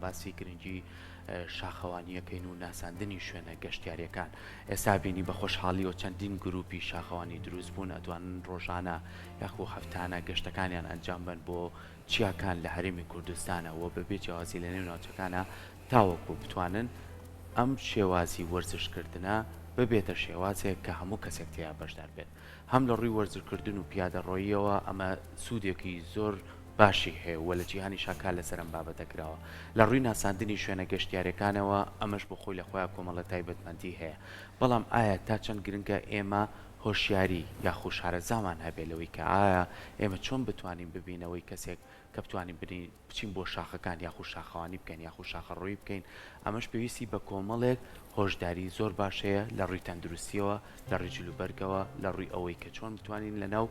باسی گرنگی شاخەوانیەکەین و ناساندنی شوێنە گەشتیاریەکان ئێستا بینی بە خۆشحاڵی و چەندین گروپی شاخەوانی دروست بوون ئەدوان ڕۆژانە یاخو هەفتانە گەشتەکانیان ئەنجام بن بۆ چیاکان لە هەرێمی کوردستانە و بەبێ جیاوازی لە نێو ناوچەکانە تاوەکو بتوانن ئەم شێوازی وەرزشکردنە ببێتە شێوازێک کە هەموو کەسێک تیا بەشدار بێت هەم لە ڕووی وەرزکردن و پیادەڕۆییەوە ئەمە سوودێکی زۆر باشی هەیە و لە جیهانی شاکال لەسەرم بابەتەکراوە لە ڕووی ناساندنی شوێنە گەشتیارەکانەوە ئەمەش بۆ خۆی لە خۆیان کۆمەڵە تایبەتمەندی هەیە بەڵام ئایا تا چەند گرنگە ئێمە هۆشیاری یا خوشارەزامان هەبێت لەوەی کە ئایا ئێمە چۆن بتوانین ببینەوەی کەسێک کە بتوانین بچین بۆ شاخەکان یاخو شاخەوانی بکەین یاخو شاخەڕۆی بکەین ئەمەش پێویستی بە کۆمەڵێک هۆشداری زۆر باشەیە لە ڕووی تەندروستیەوە لە ڕێی جلوبەرگەوە لە ڕووی ئەوەی کە چۆن بتوانین لە ناو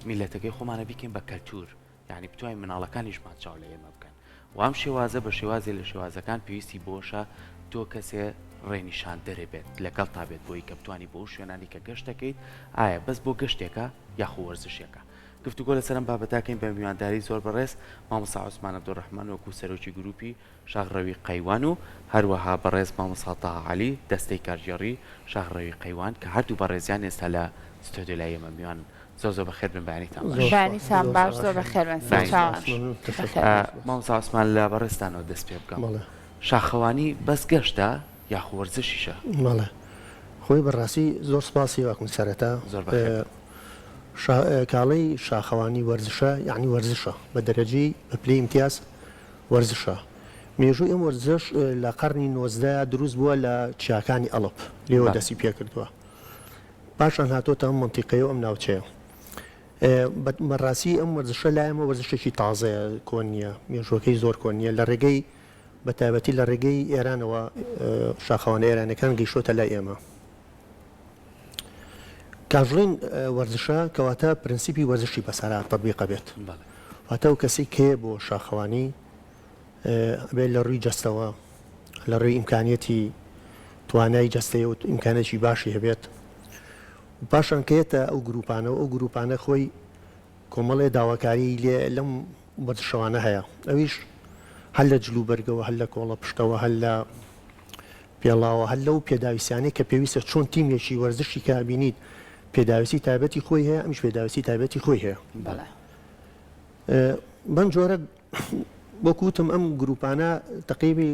میلەتەکەی خۆمانە بیکەین بە کەلتور یعنی بتوانین مناڵەکانیشمان چاو لە ئێمە بکەن و ئەم شێوازە بە شێوازی لە شێوازەکان پێویستی بۆشە تۆ کەسێ ڕێنیشان دەرێبێت لەگەڵ تا بێت بۆی کە بتوانی بۆ شوێنانی کە گەشت دەکەیت ئایا بەس بۆ گەشتێکە یاخو وەرزشێکە گفتوگۆ لەسەرم بابەتاکەین بە میوانداری زۆر بەڕێز مامۆستا عوسمان عەبدوڕەحمان وەکو سەرۆکی گروپی شاخڕەوی قەیوان و هەروەها بەڕێز مامۆستا تاها عەلی دەستەی کارژێڕی شاخڕەوی قەیوان کە هەردوو بەڕێزیان ئێستا لە ستۆدیۆ لای ئێمە میوان زۆر بەخێر بن بەیانیتان بەیانیتان باش زۆر بەخێر بن مامۆستا عوسمان لە بەڕێزتانەوە دەست پێ بکەم شاخەوانی بەس گەشتە یاخو وەرزشیشە مەڵێ خۆی بەڕاستی زۆر سپاسی واکن سەرەتا کاڵەی شاخەوانی وەرزشە یعنی وەرزشە بە دەرەجەی بە پلەی امتیاز وەرزشە مێژووی ئەم وەرزش لە قەرنی 19 دروست بووە لە چیاکانی ئەڵپ لێوە دەستی پێ کردووە پاشان هاتۆتە ئەم منتیقەیە و ئەم ناوچەیە بەڕاستی ئەم وەرزشە لایەمە وەرزشێکی تازەیە کۆن نیە مێژوەکەی زۆر کۆن نیە لە ڕێگەی بە تایبەتی لە ڕێگەی ئێرانەوە شاخەوانە ئێرانەکان گەیشتۆتە لای ئێمە کاژڵین وەرزشە کەواتە پرەنسیپی وەرزشی بەسەرا تەطبیق بێت واتە ئەو کەسی کێ بۆ شاخەوانی بێت لە ڕووی جەستەوە لە ڕووی ئیمکانیەتی توانای جەستەیە و ئیمکانێکی باشی هەبێت پاشان کێتە ئەو گروپانەوە ئەو گروپانە خۆی کۆمەڵێ داواکاری لێ لەم وەرزشەوانە هەیە ئەویش هەل لە جلوبەرگەوە هەل لە کۆڵە پشتەوە هەل لە پێڵاوە هەل لەو پێداویستیانەی کە پێویستە چۆن تیمێکی وەرزشی کە بینیت پێداویستی تایبەتی خۆی هەیە ئەمیش پێداویستی تایبەتی خۆی هەیە بەم جۆرە وەکوتم ئەم گروپانە تقریبی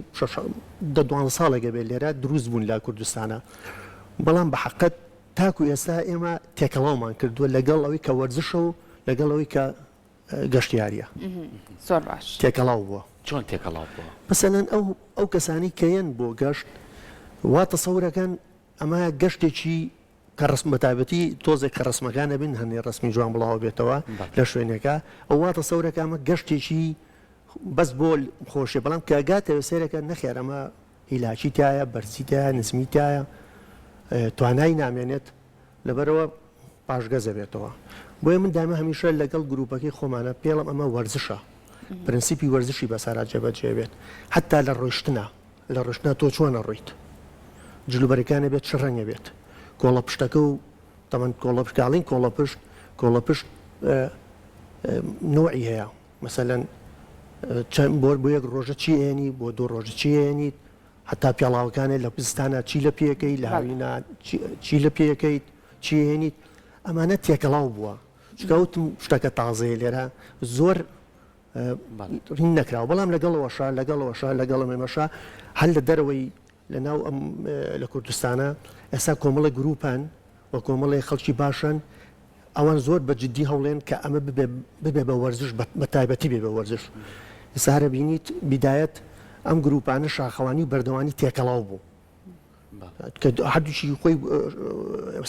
12 ساڵێکە بێت لێرە دروست بوون لە کوردستانە بەڵام بە حەقەت تاکو ئێستا ئێمە تێکەڵاومان کردووە لەگەڵ ئەوەی کە وەرزشە و لەگەڵ ئەوەی کە گەشتیاریە زۆر باش تێکەڵاو بووە چۆن تێکەڵاو بووە مەسەلەن ئەو کەسانی کەیەن بۆ گەشت وا تەسەورەکەن ئەمە گەشتێکی کە ڕسم بەتابەتی تۆزێک کە ڕسمەکانە بن هەنێ ڕسمی جوان بڵاو بێتەوە لە شوێنێکە ئەو وا تەسەورەکە ئەمە گەشتێکی بەس بۆ خۆشێ بەڵام کاگاتەوە سێرەکە نەخێر ئەمە هیلاکی تایە بەرزی تایە نزمی تایە توانای نامێنێت لەبەرەوە پاشگەزە بێتەوە بۆیە من دامە هەمیشە لەگەڵ گروپەکەی خۆمانە پێڵم ئەمە وەرزشە پرەنسیپی وەرزشی بەسارا جێبەجێ بێت حتا لە ڕۆیشتنە لە ڕۆشتنە تۆ چۆنە ڕۆیت جلوبەرەکانە بێت چ ڕەنگە بێت کۆڵە پشتەکە و تەمەند کۆڵە پشتکاڵین کۆڵە پشت نوعی هەیە مەسەلەن بۆ یەک ڕۆژە چی ئێنی بۆ دوو ڕۆژە چی ئێنیت حتا پیاڵاوەکانێت لە پستانە چی لە پێەکەی لە هاوینە چی لە پێەکەیت چی هێنیت ئەمانە تێکەڵاو بووە چکەوتم شتەکە تازەیە لێرە زۆر ڕین نەکراوە بەڵام لەگەڵەوەشە لەگەڵەمەمەشە هەل لە دەرەوەی لە ناو لە کوردستانە ئێستا کۆمەڵە گروپان و کۆمەڵی خەڵکی باشن ئەوان زۆر بە جددی هەوڵێن کە ئەمە ببێ بە وەرزش بە تایبەتی بێ بە وەرزش ئێستا بینیت بیدایەت ئەم گروپانە شاخەوانی و بەردەوانی تێکەڵاو بوو کە هەردووشی خۆی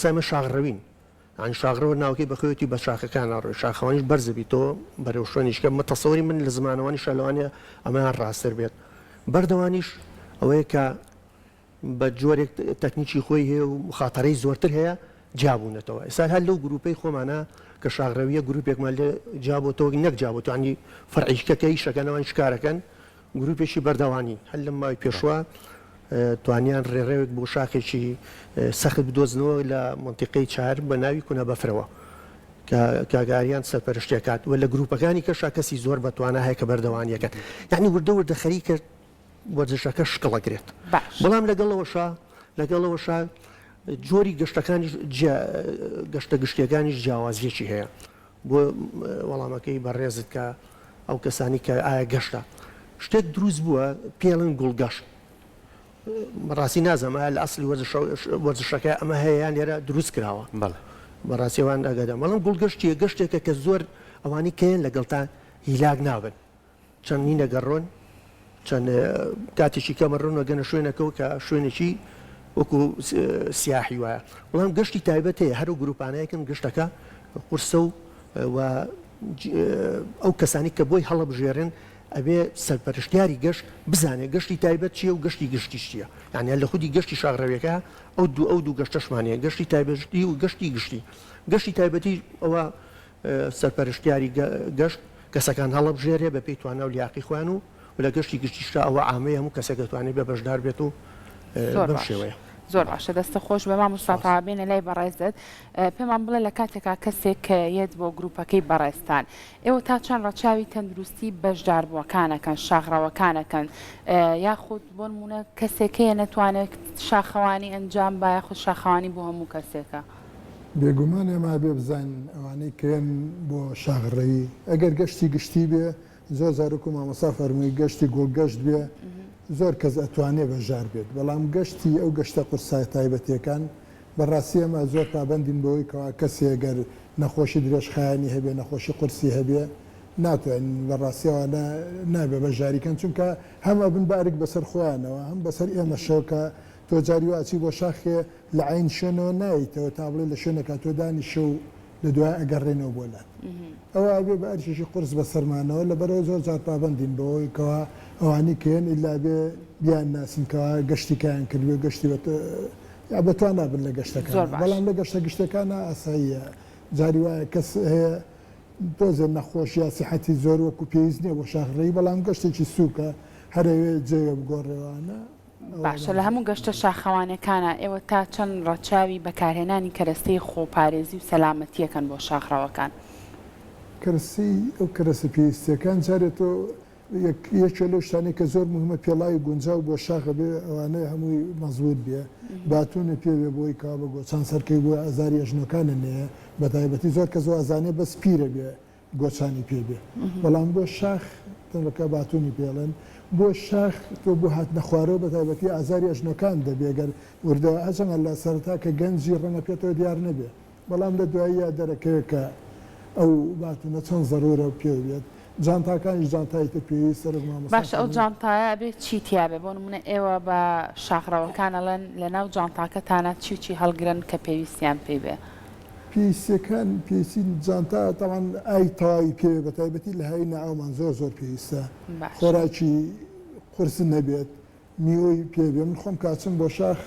ئەمە شاغڕەوین ئەنی شاغڕەوە ناوکەی بەخۆیەتی بە شاخەکان ڕۆی شاخەوانیش بەرزبییتەوە بەرەو شوێنیشکە مەتەسەوەری من لە زمانەوانی شەلوانە ئەمەیان ڕاستتر بێت بەردەوانیش ئەوەیە کە بە جۆرێک تەکنیکی خۆی هەیە و خاتەرەی زۆرتر هەیە جابوونەتەوە ئێستا هەر لەو گروپەی خۆمانە کە شاغڕەویە گروپێکمان لێ جابۆتەوە نەک جابوت ینی فەرعیشکەکەی شەکەنەوەی شکارەکەن گروپێکی بەردەوانی هەل لە ماوەی پێشوە توانیان ڕێڕێوێک بۆ شاخێکی سەخت بدۆزنەوە لە منتیقەی چار بە ناوی کونە بەفرەوە کاگاریان سەرپەرشتێکات و لە گروپەکانی کەشا کەسی زۆر بەتوانە هەیە کە بەردەوانیەکە یعنی وردە وردە خەریکە وەرزشەکە شکڵەگرێت بەڵام لەگەڵەوەشا جۆری گەشتە گشتیەکانیش جیاوازیەکی هەیە بۆ وەڵامەکەی بەڕێزت کە ئەو کەسانی کە ئایا گەشتە شتێک دروست بووە پێڵن گوڵگەشت بەڕاستی نازەمە لە ئەسلی وەرزشەکە ئەمە هەیەیان لێرە دروست کراوە بەڕاستیەوان ئەگەدەم بەڵام گوڵگەشتیە گەشتێکە کە زۆر ئەوانی کەیان لەگەڵتان هیلاک نابن چەندنی نەگەڕۆن چەند کاتێکی کەمە ڕوونەگەنە شوێنەکە و کە شوێنێکی وەکو سیاحی وایە بەڵام گەشتی تایبەت هەیە هەرو گروپانەیەکن گەشتەکە قورسە و ئەو کەسانی کە بۆی هەڵەبژێرن ئەبێ سەرپەرشتیاری گەشت بزانێت گەشتی تایبەت چییە و گەشتی گشتیش چییە یعنی لە خودی گەشتی شاغڕەویەکە ئەو دوو گەشتەشمانەیە گەشتی تایبەتی و گەشتی تایبەتی ئەوە سەرپەرشتیاری گەشت کەسەکان هەڵەبژێرێ بە پێی توانە و لیاقی خوان و لە گەشتی گشتیشتا ئەوە عامەیە هەموو کەسێک دەتوانێت بە بەشدار بێت و بەم شێوەیە زۆر باشە دەستە خۆش بە مامۆستا بێنە لای بەڕێزت پێمان بڵێ لە کاتێکا کەسێک کە یەت بۆ گروپەکەی بەڕێستان ئێوە تا چەند ڕەچاوی تەندروستی بەشداربووەکانەکەن شاخڕەوەکانەکەن یاخود بۆ نمونە کەسێکەیە نەتوانێت شاخەوانی ئەنجام با یاخود شاخەوانی بۆ هەموو کەسێکە بێگومان ئێمە بێ بزانین ئەوانەی کێن بۆ شاغڕەوی ئەگەر گەشتی گشتی بێ زۆر زارۆک و مامۆستا فەرمووی گەشتی گۆڵگەشت بێ زۆر کەس ئەتوانێ بەژار بێت بەڵام گەشتی ئەو گەشتە قورسای تایبەتیەکان بەڕاستی ئەمە زۆر پابەندین بەوەی کەوا کەسێ گەر نەخۆشی درێژخایانی هەبێ نەخۆشی قورسی هەبێ ناتوانین بەڕاستیەوانە نابێ بەژاریکەن چونکە هەمە بن بارێک بەسەر خۆیانەوە هەم بەسەر ئێمە شەوکە تۆ جاری واچی بۆ شاخێ لە عین شوێنەوە نایتەوە تا بڵێ لە شوێنەکە تۆ دانی شەو لە دوای ئەگەڕێنەوە بۆ لات ئەوە ئەبێ بە ئەرشێکی قورس بەسەرمانەوە لەبەرەوە زۆر جار پابەندین بەوەی کەوا ئەوانی کێن ئیلا بێ بیان ناسنکەوە گەشتیکیان کردوێ گەشتی بەتوان نابن لە گەشتەکان بەڵام لە گەشتە گشتەکانە ئاساییە جاری وایە کەس هەیە تۆزێ نەخۆشی یا سیحەتی زۆر وەکو پێویست نییە بۆ شاخڕەوی بەڵام گەشتێکی سووکە هەرەوێ جێوە بگۆڕێوانە باشە لە هەموو گەشتە شاخەوانەکانە ئێوە تا چەند ڕەچاوی بەکارهێنانی کەرەستەی خۆپارێزی و سەلامەتیەکەن بۆ شاخڕەوەکان کەرسی ئەو کەرەسە پێویستیەکان جارێتۆ یەکێ لەو شتانەی کە زۆر مهمە پێڵاوی گونجاو بۆ شاخە بێ ئەوانەیە هەمووی مەزبوط بێ باتونە پێوێ بۆی کا بە گۆچان سەرکەی بۆ ئازاری ئەژنەکانە نەیە بە تایبەتی زۆر کە زۆر ئازانێ بەس پیرە بێ گۆچانی پێ بێ بەڵام بۆ شاخ تەنەکە باتونی پێڵێن بۆ شاخ تۆ بۆ هات نەخوارەوە بە تایبەتی ئازاری ئەژنەکان دەبێگەر وردەوە ئەجەنە لە سەرتا کە گەنجی ڕەنە پێێتەوە دیار نەبێ بەڵام لە دواییە دەرەکەوێت کە ئەو باتونە چەند زەرورە پێ بێت جانتاکانی جانتایتە پێویست باش ئەو جانتایە بێت چی تیاابێ بۆ نمونە ئێوە بە شاخڕەوەکانەڵەن لە ناو جانتاکەتانە چی هەڵگرن کە پێویستیان پێ بێ پێویستەکان پێویستی جانتا تاوان ئای تەواوی پێ بە تایبەتی لە هاوی ناومان زۆر پێویستە خۆراکی قورس نەبێت میوەی پێ بێ من خۆم کاچم بۆ شاخ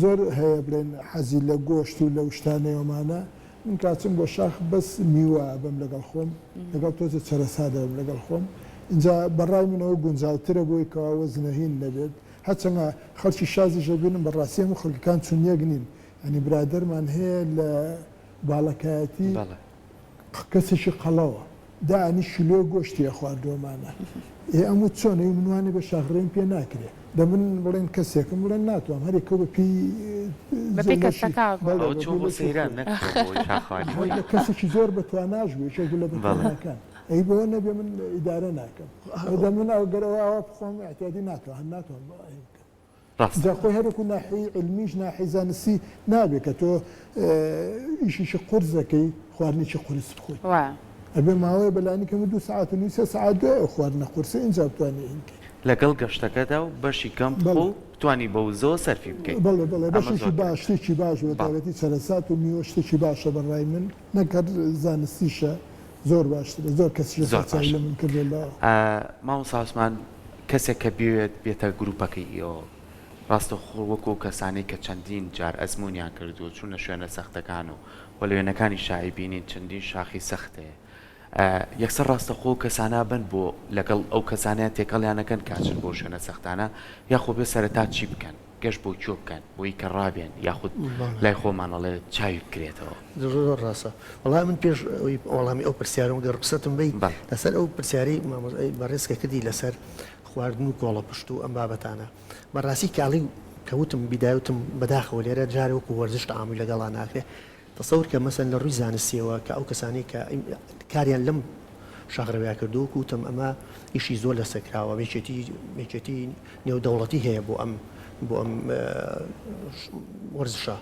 زۆر هەیە بڵێن حەزی لە گۆشت و لە شتانەوەمانە من کاچم بۆ شاخ بەس میوە بەم لەگەڵ خۆم لەگەڵ تۆزە چەرەسادەم لەگەڵ خۆم اینجا بەڕای منەوە گونجاوترە بۆی کەواوە زنەهین نەبێت هەچەنە خەڵکی شازیشە بێنم بەڕاستی هەموو خەڵکەکان چون یەک نین ئەنی برادەرمان هەیە لە باڵەکایەتی کەسێکی قەڵەوە دانی شلۆ گۆشتیە خواردۆمانە ئەمە چۆنەی منوانێ بە شاخڕێن پێ ناکرێت دە من بڵێن کەسێکم بڵێن ناتوانم هەرێکە بە کەسێکی زۆر بەتواناژ بوو شێک لە بەکان ئەی بەوە نەبێ من ئیدارە ناکەم دە من ئەوگەرەوە ئەوە بخۆم احتیادی ناتوان هەم ناتوان جا خۆی هەرێکو ناحی علمیش ناحی زانستی نابێت کە تۆ ئیشیشی قورزەکەی خواردنێکی قورس بخۆی ئەبێ ماوەیە بەلانی کەم 2 ساعت و نیسە ساعت دوای خواردنە قورسە اینجا بتوانێ هینکە لەگەڵ گەشتەکەدا و بەشی کەم بخۆ بتوانی بە زۆ سەرفی بکەیت بەڵێ بەشێکی باش شتێکی باش بەتابەتی چەرەسات و میوە شتێکی باشە بەڕای من نەکرد زانستیشە زۆر باشترە زۆر کەسی لە من کردێت مامۆستا عوسمان کەسێک کە بێت بێتە گروپەکەی ئێوە ڕاستە وەکو کەسانی کە چەندین جار ئەزمونیان کردووە چوونە شوێنە سەختەکان و وەلوێنەکانی شایی بینین چەندین شاخی سەختەیە یەکسەر ڕاستەخۆ کەسانە بن بۆ لەگەڵ ئەو کەسانیان تێکەڵیانەکەن کاچن بۆ شوێنە سەختانە یاخۆ بێ سەرەتا چی بکەن گەشت بۆ چۆ بکەن بۆی کە ڕابێن یاخود لای خۆمانەڵێ چاوی بکرێتەوە زۆر ڕاستە وەڵام من پێش وەڵامی ئەو پرسیارم گە ڕقسەتم بی لەسەر ئەو پرسیاری بەڕێزکە کردی لەسەر خواردن و گۆڵە پشت و ئەم بابەتانە بەڕاستی کاڵی کەوتم بیداوتم بەداخەوە لێرە جارێکو وەرزش تەعامل لەگەڵا ناکرێت تەسەور کە مەسەن لە ڕووی زانستیەوە کە ئەو کەسانی کە کاریان لەم شاغڕەویا کردو وتم ئەمە ئیشی زۆر لە سەکراوە مێچێتی نێودەوڵەتی هەیە بۆ ئەم وەرزشە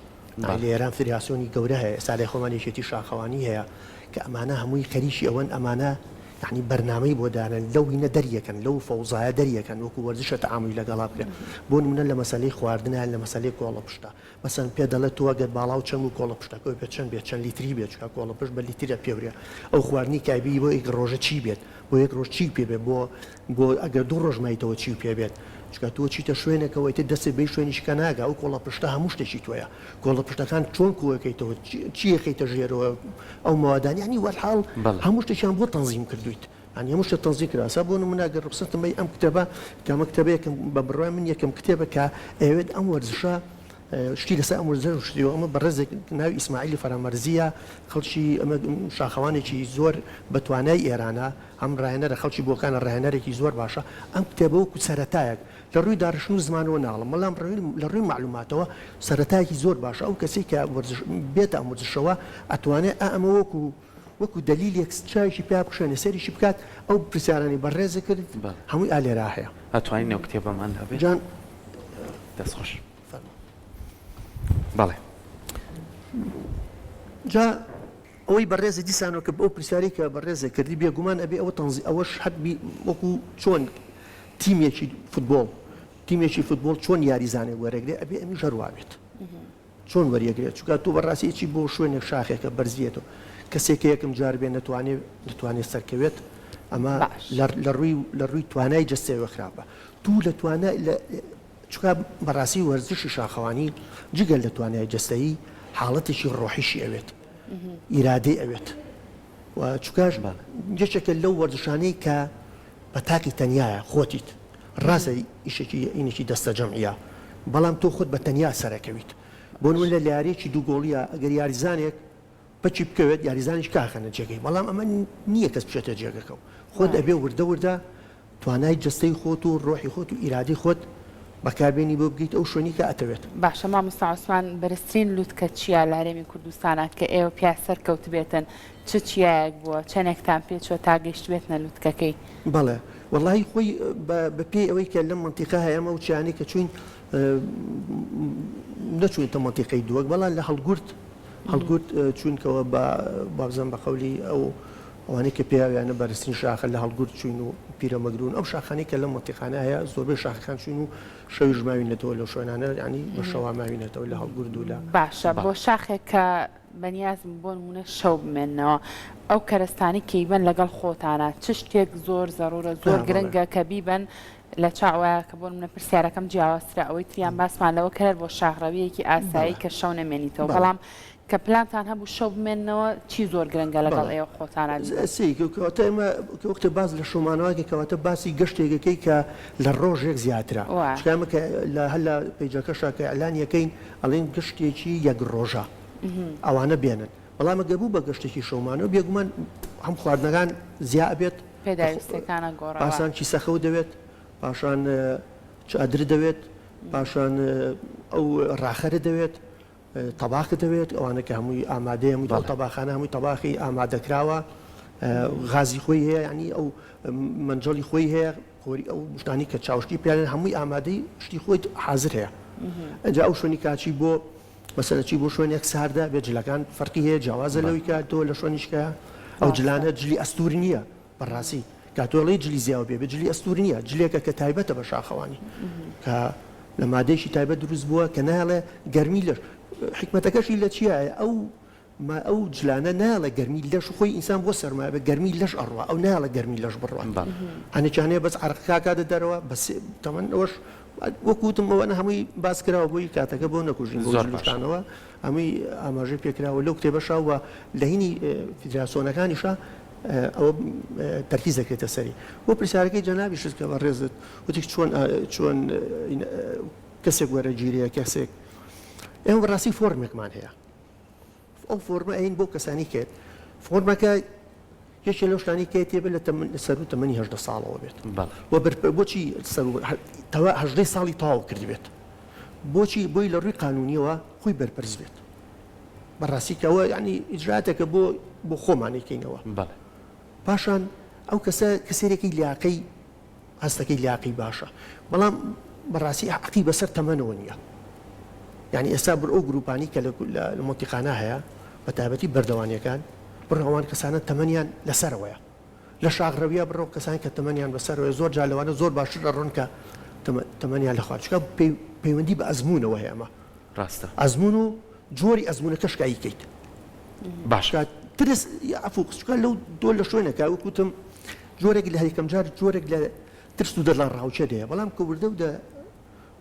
لێران فدراسیۆنی گەورە هەیە ئێستا لای خۆمانێکێتی شاخەوانی هەیە کە ئەمانە هەمووی خەریکی ئەوەن ئەمانە یعنی بەرنامەی بۆ دانن لەوینە دەریەکەن لەو فەوزایە دەریەکەن وەکو وەرزشە تەعاملی لەگەڵا بکرێن بۆ نمونە لە مەسەلەی خواردنە لە مەسەلەی گۆڵە پشتە مەسەن پێ دەڵێت تۆ ئەگەر باڵاو چەند و گۆڵە پشتەکەی بێت چەند بێت چەند لیتری بێت چکە گۆڵە پشت بە لیترە پێورێ ئەو خواردنی کایبی بۆ یەک ڕۆژە چی بێت بۆ یەک ڕۆژ چی پێ بێت بۆ ئەگەر دوو ڕۆژ مایتەوە چی پێ بێت چکە تۆ چیتە شوێنەکەەوەی تە دەسێ بێ شوێنیشکە ناگە ئەو گۆڵە پشتە هەموو شتێکی تۆیە گۆڵە پشتەکان چۆن کوەکەیتەوە چیەکەیتە ژێرەوە ئەو ماوادانی ینی وەرحاڵ هەموو شتێکیان بۆ تەنظیم کردویت ئەنی هەموو شتە تەنظیم کراسا بۆ نمونەگەر ڕخسەتم بەی ئەم کتێبە کە مەکتەبەیەکم بە بڕای من یەکەم کتێبە کە ئەوێت ئەم وەرزشە شتی لەسەر ئەم وەرزە شتیەوە ئەمە بەڕێزێک ناوی ئیسماعیلی فەرەمەرزیە خەڵکی ئەمە شاخەوانێکی زۆر بە توانای ئێرانە ئەم ڕاهێنەرە خەڵکی بۆکانە ڕاهێنەرێکی زۆر باشە ئەم کتێبە وەکو سەرەتایەک لە ڕووی داڕشن و زمانەوە ناڵم بەڵام لە ڕووی معلوماتەوە سەرەتایەکی زۆر باشە ئەو کەسی کە بێتە ئەم وەرزشەوە ئەتوانێت ئەمە وەکو دلیلێک چاویشی پیا بکشێنێ سەریشی بکات ئەو پرسیارانی بەڕێزە کرد هەمووی ئالێرا هەیە ئەتوانین ئەو کتێبەمان هەبێت جان دەستخۆش بەڵێ جا ئەوەی بەڕێزە دیسانەوە کە ئەو پرسیاری کە بەڕێزە کردی بێگومان ئەبێ ئەوە تەنزی ئەوەش حەبی وەکو چۆن تیمێکی فوتبۆڵ چۆن یاریزانێ وەرەگرێ ئەبێ ئەمی ژەروابێت چۆن وەریەگرێت چونکە تو بەڕاستیەکی بۆ شوێنێک شاخێکە بەرزیێتەوە کەسێک یەکم جار بێ دەتوانێت سەرکەوێت ئەمە لە ڕووی توانای جەستەوە خراپە تو لە توانای چکە بەڕاستی وەرزشی شاخەوانی جگەل لە توانای جەستەیی حاڵەتێکی ڕۆحیشی ئەوێت ئیرادەی ئەوێت چکاش جێچێکە لەو وەرزشانەی کە بە تاقی تەنیایە خۆتیت ڕاستە ئینێکی دەستە جەمعیە بەڵام تۆ خۆت بە تەنیا سەرەکەویت بۆ نمونە لە یاریەکی دووگۆڵیە ئەگەر یاریزانێک بەچی بکەوێت یاریزانیش کاخەنە جێگەی بەڵام ئەمە نییە کەس بچێتە جێگەکە و خۆت ئەبێ وردە توانای جەستەی خۆت و ڕۆحی خۆت و ئیرادی خۆت بەکاربێنی بۆ بگەیت ئەو شوێنی کە ئەتەوێت باشە مامۆستا عوسمان بەرزترین لووتکە چیە لە هەرێمی کوردستانە کە ئێوە پیا سەرکەوت بێتن چیایەک بووە چەندێکتان پێچوە تا گەیشت بێتنە لووتکەکەی بەڵێ وەڵی خۆی بە پێی ئەوەی کە لەم منتیقا هەیە ئەمە و چیانی کە چوین نەچوینتە منتیقەی دووەک بەڵام لە هەڵگورت چوونکەوە بابزان بە قەولی ئەوانەی کە پێیانە بەرزترین شاخە لە هەڵگورت چوین و پیرەمەگرون ئەو شاخانەی کە لە منتیقانە هەیە زۆربەی شاخەکان چوین و شەویش ماوینێتەوە لەو شوێنانە ینی بە شەوا ماوینێتەوە لە هەڵگورت و لە باشە بۆ شاخێک کە بەنیازم بۆ نمونە شەو بمێننەوە ئەو کەرستانی کەیبن لەگەڵ خۆتانە چ شتێک زۆر زەڕورە زۆر گرنگە کە بیبن لە چاوەیە کە بۆ منە پرسیارەکەم جیاوازترە ئەوەی تریان باسمان لەوە کرد بۆ شاخڕەویەکی ئاسایی کە شەو نەمێنیتەوە بەڵام کە پلانتان هەبوو شەو بمێننەوە چی زۆر گرنگە لەگەڵ ئێوە خۆتانە کەواتە ئێمە وەختە باز لە شومانەوەکە کەواتە باسی گەشتێکەکەی کە لە ڕۆژێک زیاترە شکامە کە هەر لە پەیجەکەشە کە ئەلانیەکەین ئەڵێن گەشتێکی یەک ڕۆژە ئەوانە بێنن بەڵام گەبوو بە گەشتێکی شەومانەوە بێگومان هەم خواردنەکان زیاد بێت پێداویستەکانە گۆڕا پاشان چی سەخەو دەوێت پاشان چادر دەوێت پاشان ئەو ڕاخەرە دەوێت تەباخ دەوێت ئەوانە کە هەمووی ئامادەیە هەمووی تەباخانە هەمووی تەباخی ئامادەکراوە غازی خۆی هەیە ینی ئەو منجەڵی خۆی هەیە خۆری ئەو شتانی کە چاوشتی پیاێن هەمووی ئامادەی شتی خۆی حاضر هەیە ئەجا ئەو شوێنی کاچی بۆ مەسەلەکی بۆ شوێنێک ساردا بێت جلەکان فەرقی هەیە جیاوازە لەوەی کە تۆ لە شوێنیشکە ئەو جلانە جلی ئەستوری نییە بەڕاستی کاتۆڵی جلی زیاوە بێ جلی ئەستوری نییە جلێکە کە تایبەتە بە شاخەوانی کە لە مادەیەکی تایبەت دروست بووە کە ناڵێ گەرمی لەش حکمەتەکەشی لە چیە ئەو جلانە ناڵە گەرمی لەش خۆی ئینسان بۆ سەرمایە بە گەرمی لەش ئەڕوە ئەو ناڵە گەرمی لەش بڕوان هەنێکیانەیە بەس عرقکاکاتە دەرەوە بەس تەمەن ئەوەش وەکوتم ئەوەنە هەمووی باس کراوە بۆی کاتەکە بۆ نەکوژین زۆرشتانەوە ئەمەی ئاماژەی پێکراوە لەو کتێبەشاوە لە هینی فیدراسیۆنەکانیشە ئەوە تەرکیز دەکرێتە سەری بۆ پرسیارەکەی جەنابی شت کە بە ڕێزت وتی چۆن کەسێک وەرە گیرەیە کەسێک ئێمە بەڕاستی فۆرمێکمان هەیە ئەو فۆرمە ئەین بۆ کەسانی کرد فۆرمەکە یەکێ لەو شتانی کە تێبێت لە سەر و تەمەنی 18 ساڵەوە بێت بۆچی تەوا 18 ساڵی تەواو کردبێت بۆچی بۆی لە ڕووی قانونیەوە خۆی بەرپرس بێت بەڕاستی کەەوە ینی ئیجراتێکە بۆ خۆمانێکینەوە پاشان ئەو کەسێکی لیاقەی هەستەکەی لیاقی باشە بەڵام بەڕاستی عقی بەسەر تەمەنەوە نییە یعنی ئێستا بر ئەو گروپانی کە لە مۆتیقانە هەیە بە تایبەتی بەردەوانیەکان بڕەوان کەسانە تەمەنیان لەسەرەوەیە لە شاغڕەویە بڕۆ کەسانی کە تەمەنیان بەسەرەوەی زۆر جا لەوانە زۆر باشتر ڕۆن کە تەمەنیان لە خواچکە پەیوەندی بە ئەزمونەوە هەیە ئەمە ڕاستە ئەزمون و جۆری ئەزمونەکەش کایکەیت باش ترس ئەفوقچکە لەو دۆ لە شوێنەکە وەکوتم جۆرێک لە هەریکەم جار جۆرێک لە ترس و دەڵ ڕاوچە دەیە بەڵام کە وردە و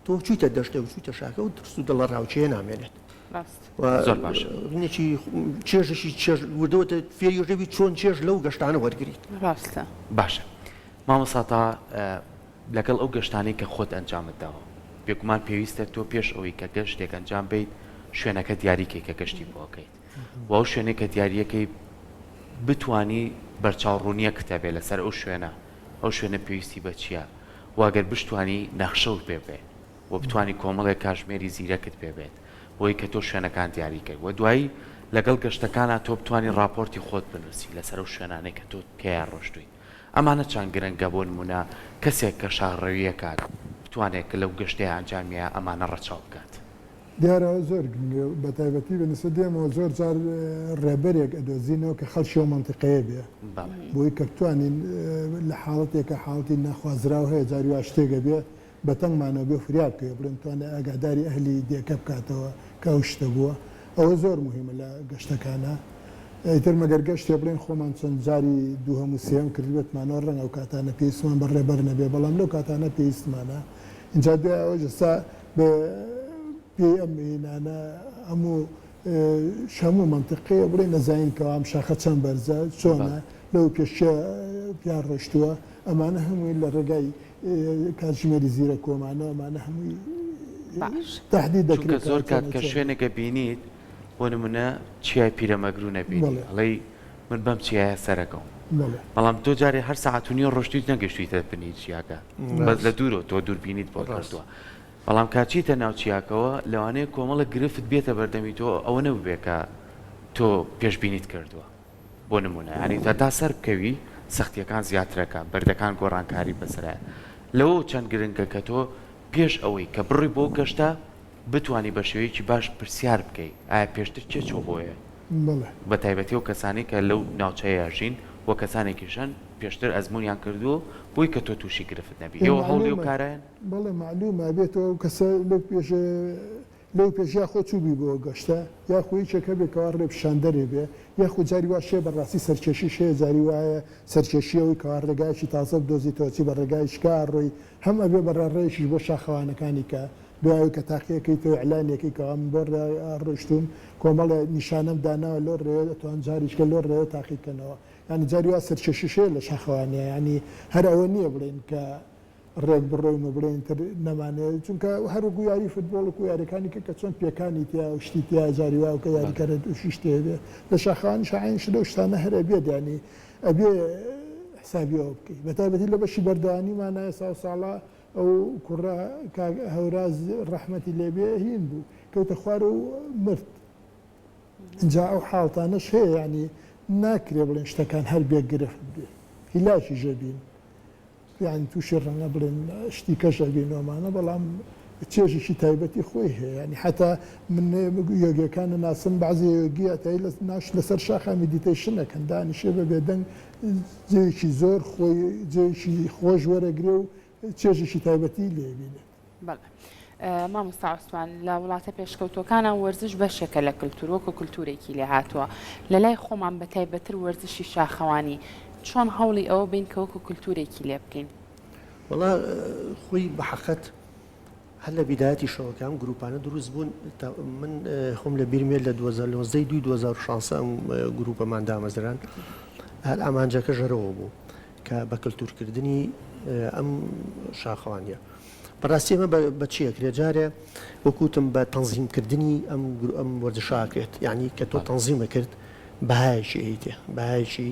تۆ چویتە دەشتە و چویتە شاکە و ترس و دەڵ ڕاوچەیە نامێنێت زۆر باش ڕینێکی چێژشی چێژ وردەوەتە فێریژەوی چۆن چێژ لەو گەشتانە وەرگریت ڕاستە باشە مامۆستا لەگەڵ ئەو گەشتانی کە خۆت ئەنجامت داوە بێگومان پێویستە تۆ پێش ئەوەی کە گەشتێک ئەنجام بیت شوێنەکە دیاریکەی کە گەشتی بۆکەیت و ئەو شوێنێک کە دیاریەکەی بتانی بەرچاوڕوونیە کتەبێت لەسەر ئەو شوێنە ئەو شوێنە پێویستی بە چییە واگەر بشتوانی نەخشەوت پێبێت و بتانی کۆمەڵێک کاژمێری زیرەکت پێبێت بۆی کە تۆ شوێنەکان دیاریکەی و دوایی لەگەڵ گەشتەکانە تۆ بتانی راپۆرتی خۆت بنووسی لەسەر ئەو شوێنانەی کە تۆ پێیان ڕۆشتووی ئەمانە چەند گرنگە بۆ نمونە کەسێک کە شاڕەویە کات بتوانێت لەو گەشتەیە ئەنجامیە ئەمانە ڕەچاو بکات دیارەوە زۆر بە تایبەتی بەنسبەت دێمەوە زۆر جار ڕێبەرێک ئەدۆزینەوە کە خەڵکی و منتیقەیە بێ بۆی کە بتوانین لە حاڵەتێکە حاڵەتی نەخوازراو هەیە جاری وا شتێکە بێ بەتەنگمانەوە بێ فریاد بکەوێ بڵێن توانێت ئاگاداری ئەهلی دێکە بکاتەوە کە ئەو شتە بووە ئەوە زۆر مهمە لە گەشتەکانە ئیتر مەگەر گەشتێ بڵێن خۆمان چەند جاری دووهەم و سێم کردوێتمانەوە ڕەنگە ئەو کاتانە پێویستمان بە ڕێبەر نەبێ بەڵام لەو کاتانە پێویستمانە اینجا دوای ئەوە جستا بە پێی ئەمینانە هەموو هەموو منتیقەیە بڵێ نەزانینکەوە ئەم شاخە چەند بەرزە چۆنە لەو پێشە پیان ڕۆشتووە ئەمانە هەمووی لە ڕێگای کاتژمێری زیرە کۆمانە ئەمانە هەمووی تهدید دەکرێت زۆر کات کە شوێنێکە بینیت بۆ نمونە چیای پیرەمەگرو نەبینی ئەڵێ من بەم چیایە سەرەکەم بەڵام تۆ جارێ هەر ساعتونی ڕۆشتیت نەگەشتویتە بنی چیاکە بەس لە دوورۆ تۆ دووربینیت بۆ کردووە بەڵام کاچیتە ناو چیاکەوە لەوانەیە کۆمەڵە گرفت بێتە بەردەمی تۆ ئەوە نەبێکە تۆ پێشبینیت کردووە بۆ نمونە ینی تا سەر بکەوی سەختیەکان زیاترەکە بەردەکان گۆڕانکاری بەسرە لەوە چەند گرنگە کە تۆ پێش ئەوەی کە بڕی بۆ گەشتە بتانی بە شێوەیەکی باش پرسیار بکەیت ئایا پێشتر چێ چۆ بۆیە بە تایبەتی و کەسانی کە لەو ناوچەیە ژین وە کەسانێکیشان پێشتر ئەزمونیان کردووە بۆی کە تۆ تووشی گرفت نەبی ئێوە هەوڵی و کارایەن بەڵێ معلومە بێتەوە کەسە لەو پێشیا خۆ چوبی بۆ گەشتە یاخۆی چەکە بێکەوە ڕێپشاندەرێ بێ یاخود جاری وا شێ بەڕاستی سەرکێشی شێ جاری وایە سەرکێشیەوەی کەوا ڕێگایکی تازە بدۆزیتەوەچی بە ڕێگای شکار ڕۆی هەم ئەبێ بەڕێڕێژیش بۆ شاخەوانەکانی کە دوای کە تاقیەکەی تۆ ئەلانێکی کەوام بۆ ڕۆشتوم کۆمەڵە نیشانەم داناوە لۆ ڕێ توان جاریشکە لۆ ڕێ تاقیکەنەوە ینی جاری وا سەرکێشیشێ لە شاخەوانەیە ینی هەر ئەوە نییە بڵێن کە ڕێک بڕۆین و بڵێن تر نەمانێت چونکە هەروگو یاری فوتبۆڵ و یاریەکانی کە چۆن پێکانی تیا و شتی تیا جاری وا و کە یاریکەرە دوشی شتێ بێ لە شاخەوانی شعین شدە و شتانە هەرە بێت ینی ئەبێ حسابیەوە بکەیت بەتایبەتی لە بەشی بەردەوانیمانە سا ساڵە ئەو کوڕە هەوراز ڕەحمەتی لێبێ هین بوو کەوتە خوار و مرد اینجا ئەو حاڵتانەش هەیە ینی ناکرێ بڵێن شتەکان هەر بێ گرفت بێ هیلاشی ژەبین یان تووشی ڕەنگە بڵێن شتی کەشە بینۆمانە بەڵام چێژیشی تایبەتی خۆی هەیە ینی حتا من یۆگیەکانە ناسم بەعزی یۆگی ئەتایی ناش لەسەر شاخە میدیتیشنەکەن دانیشێ بە بێدەنگ جێیەکی زۆر خۆی جێیەکی خۆش وەرەگرێ و چێژیشی تایبەتی لێبینێت مامۆستا عوسمان لە وڵاتە پێشکەوتوەکانە وەرزش بەشێکە لە کللتور وەکو کللتورێکی لێ هاتووە لە لای خۆمان بە تایبەتر وەرزشی شاخەوانی چۆن هەوڵی ئەوە بین کە وەکو کللتورێکی لێ بکەین وڵا خۆی بە حەقەت هەر لە بیدایەتی شەوەکان گروپانە دروست بوون من خۆم لە بیرمێت لە 2016 ئەم گروپەمان دامەزران هەر ئامانجەکە ژەرەوە بوو کە بە کللتورکردنی ئەم شاخەوانیە بەڕاستی ئەمە بە چیەکرێت جارێ وەکوتم بە تەنزیمکردنی ئەم وەرزشاکرێت یعنی کە تۆ تەنزیمە کرد بەهایشی ئەیتێ بەهایشی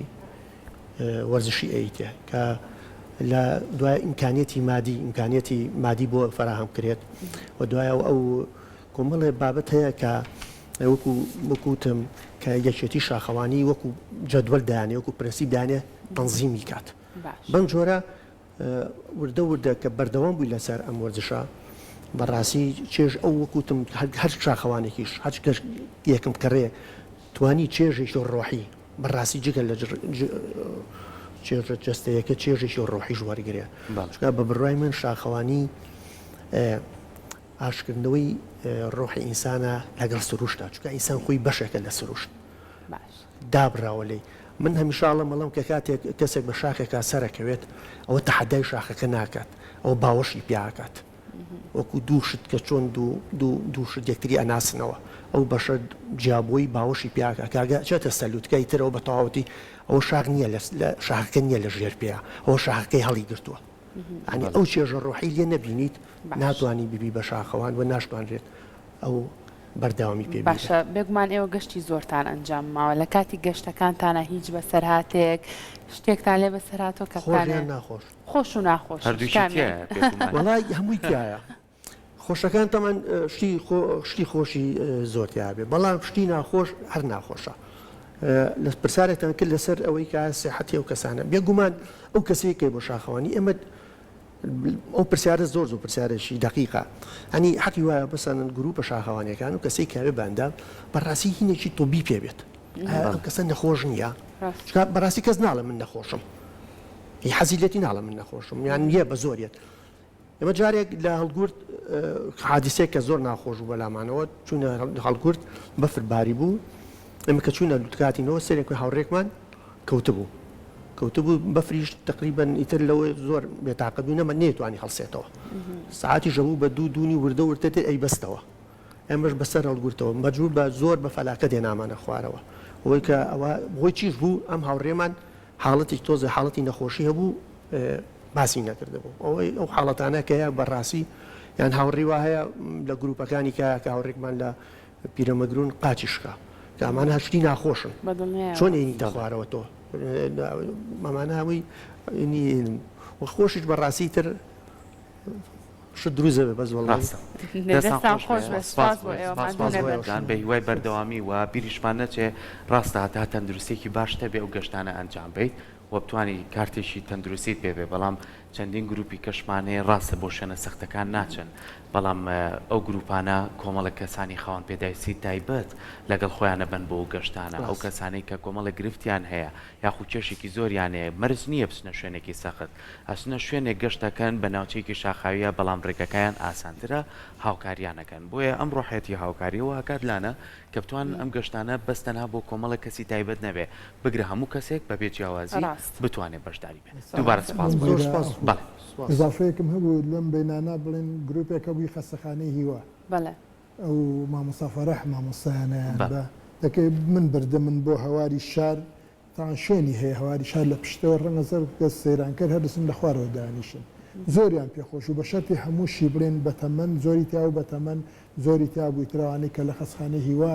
وەرزشی ئەیتێ کە لە دوای ئیمکانیەتی مادی بۆ فراهەم کرێت و دوای ئەو کۆمەڵێ بابەت هەیە کە وەکوتم کە یەکێتی شاخەوانی وەکو جەدوەل دایانێ وەکو پرەنسیب دایانێ تەنزیمی کات بەم جۆرە وردە کە بەردەوام بووی لەسەر ئەم وەرزشە بەڕاستی چێژ ئەو وەکوتم هەر شاخەوانێکیش هەر یەکم کەڕێ توانی چێژێکی ڕۆحی بەڕاستی جگە لە چێژە جەستەیەکە چێژێکی ڕۆحیش وەرگێ چکە بە بڕای من شاخەوانی ئاشکردنەوەی ڕۆحی ئینسانە لەگەڵ سروشتا چکە ئینسان خۆی بەشێکە لە سروشت دابراوە لێ من هەمیشاڵە مەڵم کە کاتێک کەسێک بە شاخێکا سەرەکەوێت ئەوە تەحەدای شاخەکە ناکات ئەو باوەشی پیاکات وەکو دووشت کە چۆن دووشت یەکتری ئەناسنەوە ئەو بەشە جیابۆی باوەشی پیاکە کاگە چێتە سەلووتکەی ترەوە بە تەواوەتی ئەوە شاخ نییە لە شاخەکە نییە لە ژێر پێەیە ئەوە شاخەکەی هەڵی گرتووە ئەنی ئەو چێژە ڕۆحی لێ نەبینیت ناتوانانی ببی بە شاخەوان و ناشتوانرێت ئەو بەردەوامی پێ باشە بێگومان ئێوە گەشتی زۆرتان ئەنجام ماوە لە کاتی گەشتەکانتانە هیچ بەسەرهاتێک شتێکتان لێ بەسەرهاتەوە کە ناخۆش خۆش و ناخۆش وڵای هەمووی تایە خۆشەکان تەمان شتی خۆشی زۆرتیا بێ بەڵام شتی ناخۆش هەر ناخۆشە لە پرسارێکتان کرد لەسەر ئەوەی کە سێحەتی ئەو کەسانە بێگومان ئەو کەسێکی بۆ شاخەوانی ئەمە ئەو پرسیارە زۆر پرسیارێکی دقیقە ئەنی حەقی وایە بەسەن گروپە شاخەوانیەکان و کەسێک کاوێ بەندا بەڕاستی هینێکی تۆبی پێبێت ئەو کەسە نەخۆش نییە بەڕاستی کەس ناڵە من نەخۆشم حەزیلەتی ناڵە من نەخۆشم یان یە بە زۆریت ئێمە جارێک لە هەڵگورت حادیسێک کە زۆر ناخۆش و بەلامانەوە چوونە هەڵگورت بەفرباری بوو ئێمە کە چوونە لوتکاتینەوە سێرێکی هاوڕێکمان کەوتبوو بەفریش تقریبان ئیتر لەوەی زۆر بێتاقەبوو نەمە نێتوانی هەڵسێتەوە ساعتی ژەبوو بە دوونی وردە ورتە ئەی بەستەوە ئەمەش بەسەر هەڵگورتەوە مەجبور بە زۆر بە فەلاکە دێنامانە خوارەوە ئەوەی کە ئەوە بۆی چیش بوو ئەم هاوڕێمان حاڵەتی تۆزە حاڵەتی نەخۆشی هەبوو باسی نەکردبوو ئەوەی ئەو حاڵەتانە کەیە بەڕاستی یان هاوڕێ وا هەیە لە گروپەکانی کە هاوڕێکمان لە پیرەمەگرون قاچیشکە کە ئەمانە هەشتی ناخۆشن چۆن ئێنی دەخوارەوە تۆ مەمانەوەی خۆشیش بەڕاستی تر شت دروزە بە زۆڵ بە هیوای بەردەوامی و بیریشمان نەچێ ڕاستە هەتا تەندروستێکی باشتە بێ ئەو گەشتانە ئەنجام بیت و بتوانی کارتێکی تەندروستیت پێ بێ بەڵام چەندین گروپی کەشمانەیە ڕاستە بۆ شوێنە سەختەکان ناچن بەڵام ئەو گروپانە کۆمەڵە کەسانی خاوەن پێداویستی تایبەت لەگەڵ خۆیانە بن بۆ ئەو گەشتانە ئەو کەسانی کە کۆمەڵە گرفتیان هەیە یاخو کێشێکی زۆریانەیە مەرج نییە بچنە شوێنێکی سەخت ئەچنە شوێنێک گەشتەکەن بە ناوچەیەکی شاخاویە بەڵام ڕێگەکەیان ئاسانترە هاوکاریانەکەن بۆیە ئەم ڕۆحەتی هاوکاریەوە هەکات لانە کە بتوان ئەم گەشتانە بەستەنها بۆ کۆمەڵە کەسی تایبەت نەبێ بگرە هەموو کەسێک بەبێ جیاوازی بتوانێت بەشداری بێت دووبارە سپاس ئضافەیەکم هەبوو لەم بینانە بڵێن گروپێکە بووی خەستەخانەی هیوا ئەو مامۆستا فەرەح مامۆستایانەیان بە دەکەی من بردە من بۆ هەواری شار تاان شوێنی هەیە هەواری شار لە پشتەوە ڕەنگە زەر کەس سەیرانکرد هەردەسم لە خوارەوە دانیشن زۆریان پێخۆش و بە شەرتی هەمووشی بڵێن بەتەمەن زۆری تیا و بەتەمەن زۆری تا بووی تراوانەی کە لە خەستخانەی هیوا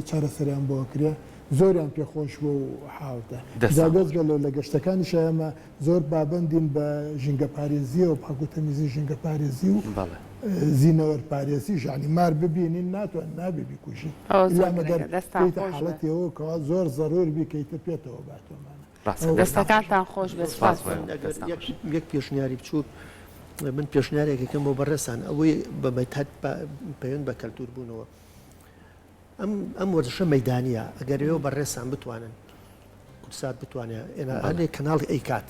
چارەسەریان بۆ کرێ زۆریان پێخۆش بۆ حاوتە داگەزگە لە گەشتەکانیش ئەمە زۆر بابندین بە ژینگە پارێزیەوە پاکوتەمیزی ژینگە پارێزی و زینەوەر پارێزی ژانی مار ببینین ناتوان نابێبی کوژی حاڵەتەوە کەوا زۆر زەرۆر بیکەیتە پێێتەوە باتۆمانە دەستەکانتان خۆش یەک پێشنیاری بچوو من پێشنیارێکەکەم بۆ بەڕێسان ئەوەی بەبیت پەیوەند بە کەلتور بوونەوە ئەم وەرزشە مەیدانیە ئەگەر ئێوە بەڕێسان بتوانن قورسات بتوانێت هەندێک کەناڵی ئەیکات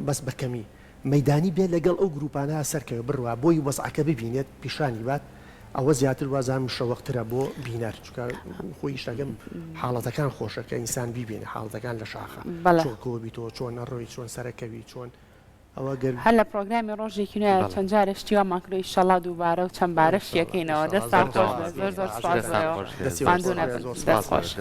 بەس بەکەمی مەیدانی بێت لەگەڵ ئەو گروپانە سەرکەوە بڕوە بۆی وەزعەکە ببینێت پیشانی بات ئەوە زیاتر وازان شەوەخترە بۆ بینەر چکە خۆی شتەکەم حاڵەتەکان خۆشە کە ئینسان ببینێ حاڵەتەکان لە شاخە چۆن کۆبیتەوە چۆن نەڕۆی چۆن سەرەکەوی چۆن هەر لە پرۆگرامی ڕۆژێکی نوێ چەند جارێ شتیوە ماکرۆی شەڵا دووبارە و چەند بارەش یەکەینەوە دەستان خۆش زۆر زۆر سپاس